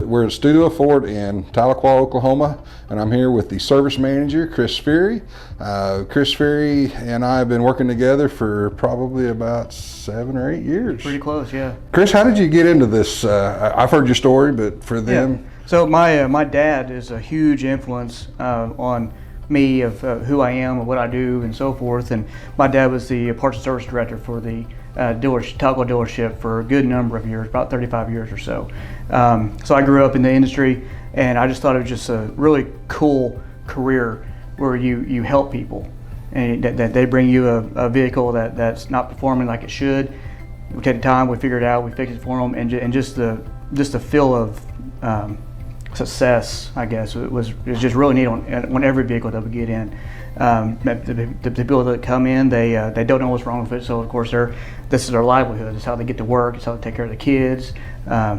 We're at Stuteville Ford in Tahlequah, Oklahoma, and I'm here with the service manager, Chris Feary. Chris Feary and I have been working together for probably about 7 or 8 years. Pretty close, yeah. Chris, how did you get into this? I've heard your story, but for them. Yeah. So my dad is a huge influence on me of who I am and what I do and so forth. And my dad was the parts and service director for the Tahlequah dealership for a good number of years, about 35 years or so. So I grew up in the industry, and I just thought it was just a really cool career where you help people, and that they bring you a vehicle that's not performing like it should. We take the time, we figure it out, we fix it for them, and just the feel of success, I guess, it was just really neat on every vehicle that we get in. The people that come in, they don't know what's wrong with it, so of course this is their livelihood. It's how they get to work, it's how they take care of the kids,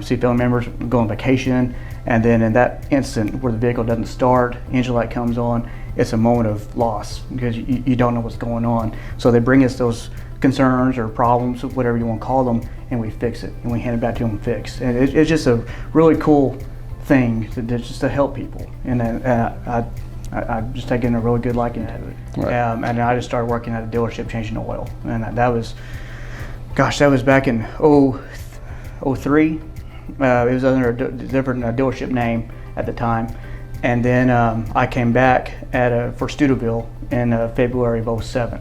see family members, go on vacation, and then in that instant where the vehicle doesn't start, engine light comes on, it's a moment of loss because you don't know what's going on. So they bring us those concerns or problems, whatever you want to call them, and we fix it, and we hand it back to them fixed. And it's just a really cool thing just to help people, and I've just taken a really good liking to it. Right. And I just started working at a dealership changing oil, and that was back in 03. It was under a different dealership name at the time, and then I came back for Stuteville in February of 07,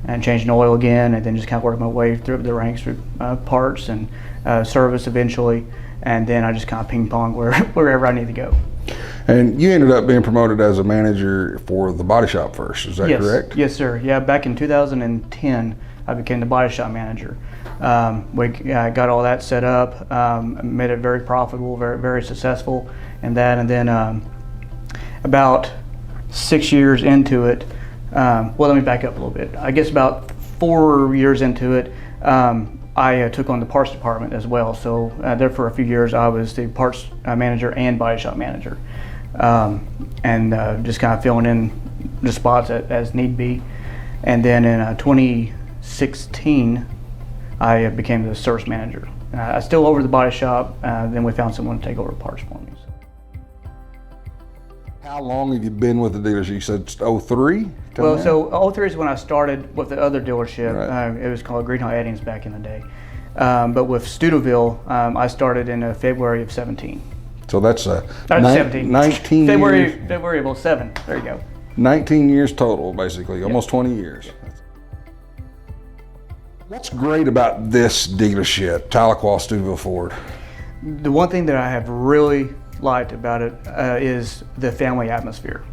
and changing oil again, and then just kind of worked my way through the ranks through parts and service eventually. And then I just kind of ping pong wherever I need to go. And you ended up being promoted as a manager for the body shop first, is that correct? Yes, sir. Yeah, back in 2010, I became the body shop manager. We got all that set up, made it very profitable, very, very successful, and then about 6 years into it, well, let me back up a little bit. I guess about 4 years into it, I took on the parts department as well. So there for a few years, I was the parts manager and body shop manager, and just kind of filling in the spots as need be. And then in 2016, I became the service manager. I still over the body shop. Then we found someone to take over parts for me. How long have you been with the dealership? You said 03? Well, so 03 is when I started with the other dealership. Right. It was called Greenhill Eddings back in the day. But with Stuteville, I started in February of 17. So that's 17. 19 February, years. February of 07. There you go. 19 years total, basically, almost 20 years. What's great about this dealership, Tahlequah Stuteville Ford? The one thing that I have really liked about it is the family atmosphere.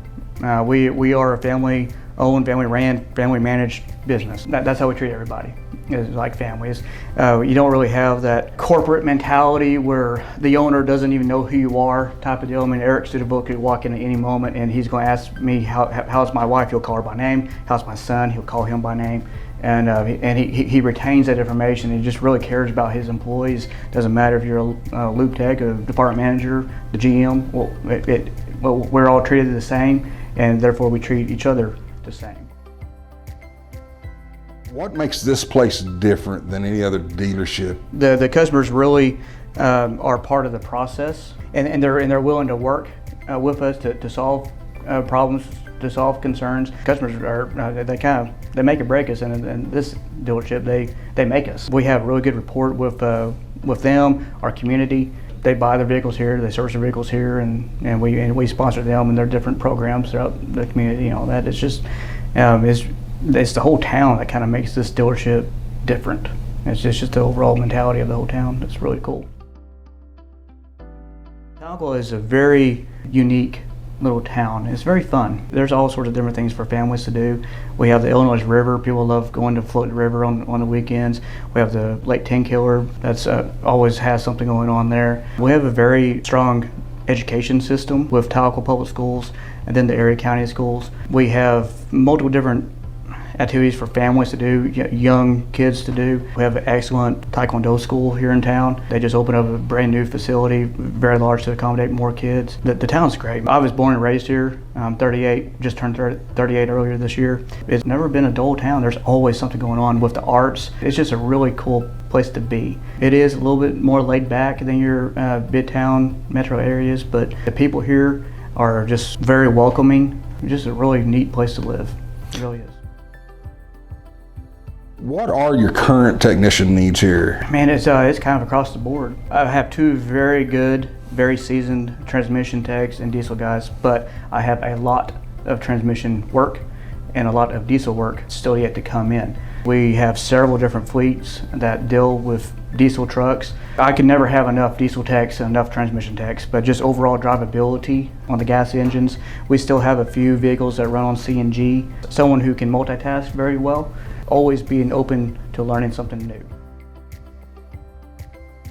We are a family-owned, family-ran, family-managed business. That's how we treat everybody. It's like families. You don't really have that corporate mentality where the owner doesn't even know who you are type of deal. I mean, Eric Stuteville could walk in at any moment and he's going to ask me, how's my wife? He'll call her by name. How's my son? He'll call him by name. And he retains that information. He just really cares about his employees. Doesn't matter if you're a loop tech, a department manager, the GM. Well, we're all treated the same, and therefore we treat each other the same. What makes this place different than any other dealership? The customers really are part of the process, and they're willing to work with us to solve problems, to solve concerns. Customers are they make or break us, and in this dealership they make us. We have a really good rapport with them, our community. They buy their vehicles here, they service their vehicles here, and we sponsor them and their different programs throughout the community. You know, that it's just it's the whole town that kind of makes this dealership different. It's just the overall mentality of the whole town. It's really cool. Tahlequah is a very unique little town. It's very fun. There's all sorts of different things for families to do. We have the Illinois River. People love going to float the river on the weekends. We have the Lake Tenkiller. That's always has something going on there. We have a very strong education system with Tahlequah Public Schools and then the area county schools. We have multiple different activities for families to do, young kids to do. We have an excellent Taekwondo school here in town. They just opened up a brand new facility, very large, to accommodate more kids. The town's great. I was born and raised here. I'm 38, just turned 38 earlier this year. It's never been a dull town. There's always something going on with the arts. It's just a really cool place to be. It is a little bit more laid back than your midtown metro areas, but the people here are just very welcoming. It's just a really neat place to live. It really is. What are your current technician needs here? Man, it's kind of across the board. I have two very good, very seasoned transmission techs and diesel guys, but I have a lot of transmission work and a lot of diesel work still yet to come in. We have several different fleets that deal with diesel trucks. I can never have enough diesel techs and enough transmission techs, but just overall drivability on the gas engines. We still have a few vehicles that run on CNG. Someone who can multitask very well, always being open to learning something new.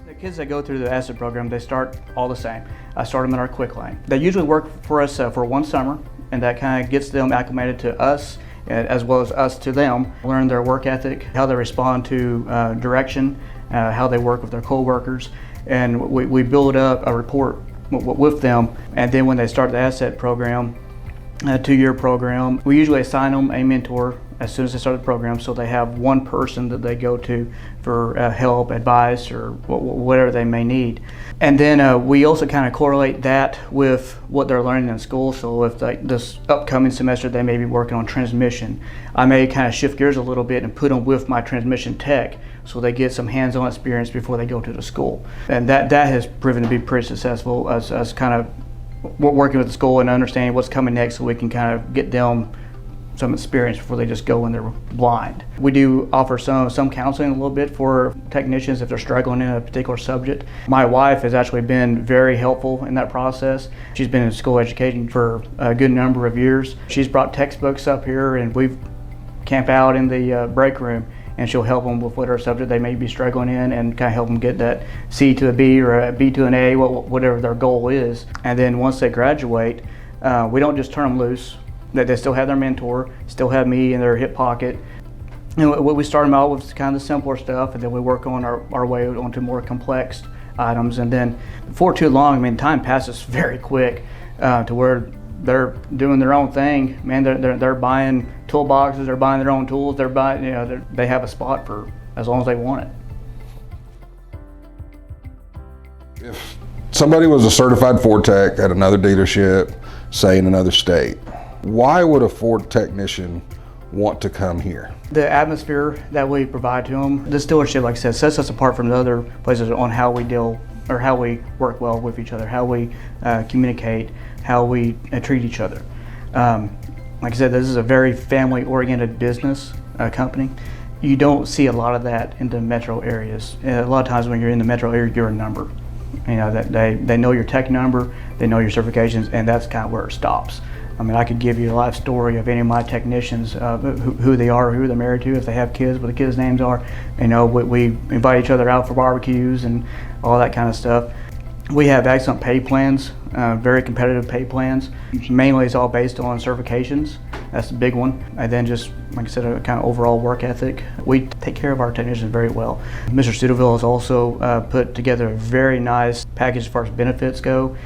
The kids that go through the asset program, they start all the same. I start them in our quick lane. They usually work for us for one summer, and that kind of gets them acclimated to us, as well as us to them, learn their work ethic, how they respond to direction, how they work with their co-workers, and we build up a rapport with them. And then when they start the asset program, a 2-year program, we usually assign them a mentor as soon as they start the program, so they have one person that they go to for help, advice, or whatever they may need. And then we also kind of correlate that with what they're learning in school. So if this upcoming semester they may be working on transmission, I may kind of shift gears a little bit and put them with my transmission tech so they get some hands-on experience before they go to the school. And that has proven to be pretty successful as kind of working with the school and understanding what's coming next, so we can kind of get them some experience before they just go when they're blind. We do offer some counseling a little bit for technicians if they're struggling in a particular subject. My wife has actually been very helpful in that process. She's been in school education for a good number of years. She's brought textbooks up here, and we've camped out in the break room, and she'll help them with whatever subject they may be struggling in and kind of help them get that C to a B or a B to an A, whatever their goal is. And then once they graduate, we don't just turn them loose. That they still have their mentor, still have me in their hip pocket. And we start them out with kind of the simpler stuff, and then we work on our way onto more complex items. And then before too long, I mean, time passes very quick to where they're doing their own thing. Man, they're buying toolboxes, they're buying their own tools, they're buying, they have a spot for as long as they want it. If somebody was a certified Ford tech at another dealership, say in another state, why would a Ford technician want to come here? The atmosphere that we provide to them, this dealership, like I said, sets us apart from the other places on how we deal, or how we work well with each other, how we communicate, how we treat each other. Like I said, this is a very family-oriented business company. You don't see a lot of that in the metro areas. A lot of times when you're in the metro area, you're a number. That they know your tech number, they know your certifications, and that's kind of where it stops. I mean, I could give you a life story of any of my technicians, who they are, who they're married to, if they have kids, what the kids' names are. We invite each other out for barbecues and all that kind of stuff. We have excellent pay plans, very competitive pay plans. Mainly it's all based on certifications. That's the big one. And then just, like I said, a kind of overall work ethic. We take care of our technicians very well. Mr. Stuteville has also put together a very nice package as far as benefits go.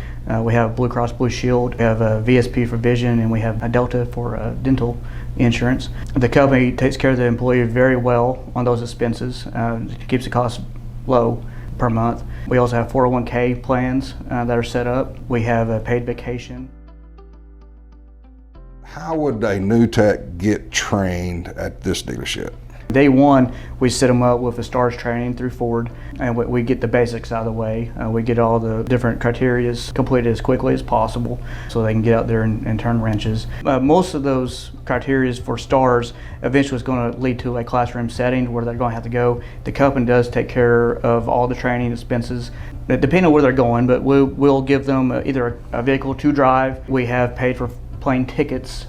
We have Blue Cross Blue Shield, we have a VSP for vision, and we have a Delta for dental insurance. The company takes care of the employee very well on those expenses. It keeps the cost low per month. We also have 401k plans that are set up. We have a paid vacation. How would a new tech get trained at this dealership? Day one, we set them up with the STARS training through Ford, and we get the basics out of the way. We get all the different criteria completed as quickly as possible so they can get out there and turn wrenches. Most of those criteria for STARS eventually is going to lead to a classroom setting where they're going to have to go. The company does take care of all the training expenses, depending on where they're going, but we'll give them either a vehicle to drive. We have paid for plane tickets,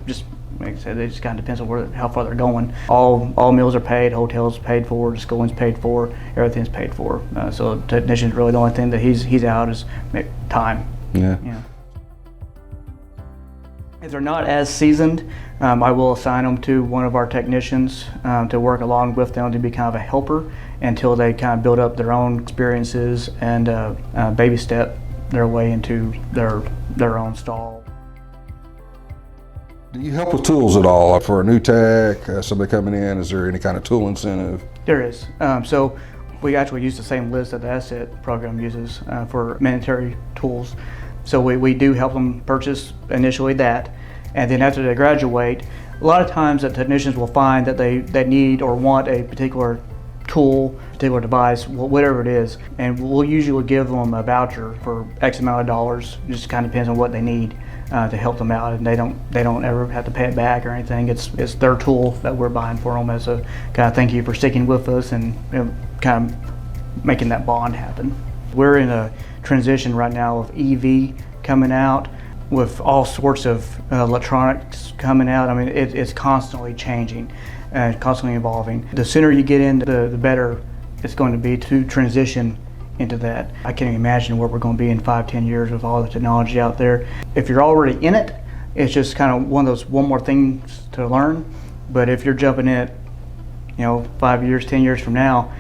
just like I said, it just kind of depends on how far they're going. All meals are paid, hotels paid for, schooling's paid for, everything's paid for. So the technician's really the only thing that he's out is time. Yeah. If they're not as seasoned, I will assign them to one of our technicians to work along with them to be kind of a helper until they kind of build up their own experiences and baby step their way into their own stall. Do you help with tools at all for a new tech, somebody coming in? Is there any kind of tool incentive? There is. So we actually use the same list that the asset program uses for mandatory tools. So we do help them purchase initially that, and then after they graduate, a lot of times the technicians will find that they need or want a particular tool, particular device, whatever it is, and we'll usually give them a voucher for X amount of dollars. It just kind of depends on what they need to help them out, and they don't ever have to pay it back or anything. It's their tool that we're buying for them as a kind of thank you for sticking with us and kind of making that bond happen. We're in a transition right now of EV coming out with all sorts of electronics coming out. I mean, it's constantly changing and constantly evolving. The sooner you get in, the better it's going to be to transition into that. I can't even imagine where we're going to be in 5-10 years with all the technology out there. If you're already in it, it's just kind of one more things to learn. But if you're jumping in it, 5 years, 10 years from now,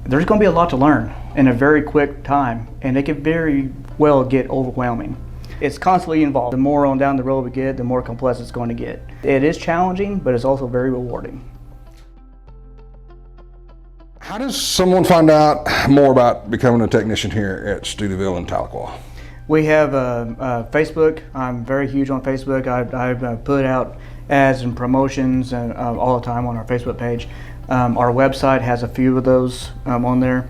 there's going to be a lot to learn in a very quick time, and it can very well get overwhelming. It's constantly involved. The more on down the road we get, the more complex it's going to get. It is challenging, but it's also very rewarding. How does someone find out more about becoming a technician here at Stuteville and Tahlequah? We have Facebook. I'm very huge on Facebook. I've put out ads and promotions all the time on our Facebook page. Our website has a few of those on there.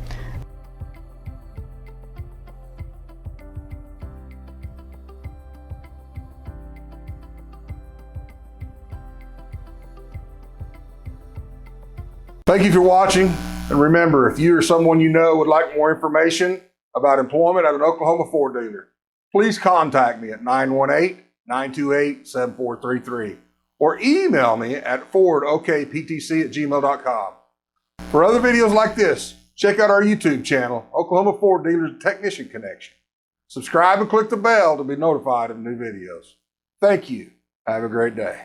Thank you for watching. And remember, if you or someone you know would like more information about employment at an Oklahoma Ford dealer, please contact me at 918-928-7433 or email me at fordokptc@gmail.com. For other videos like this, check out our YouTube channel, Oklahoma Ford Dealers Technician Connection. Subscribe and click the bell to be notified of new videos. Thank you. Have a great day.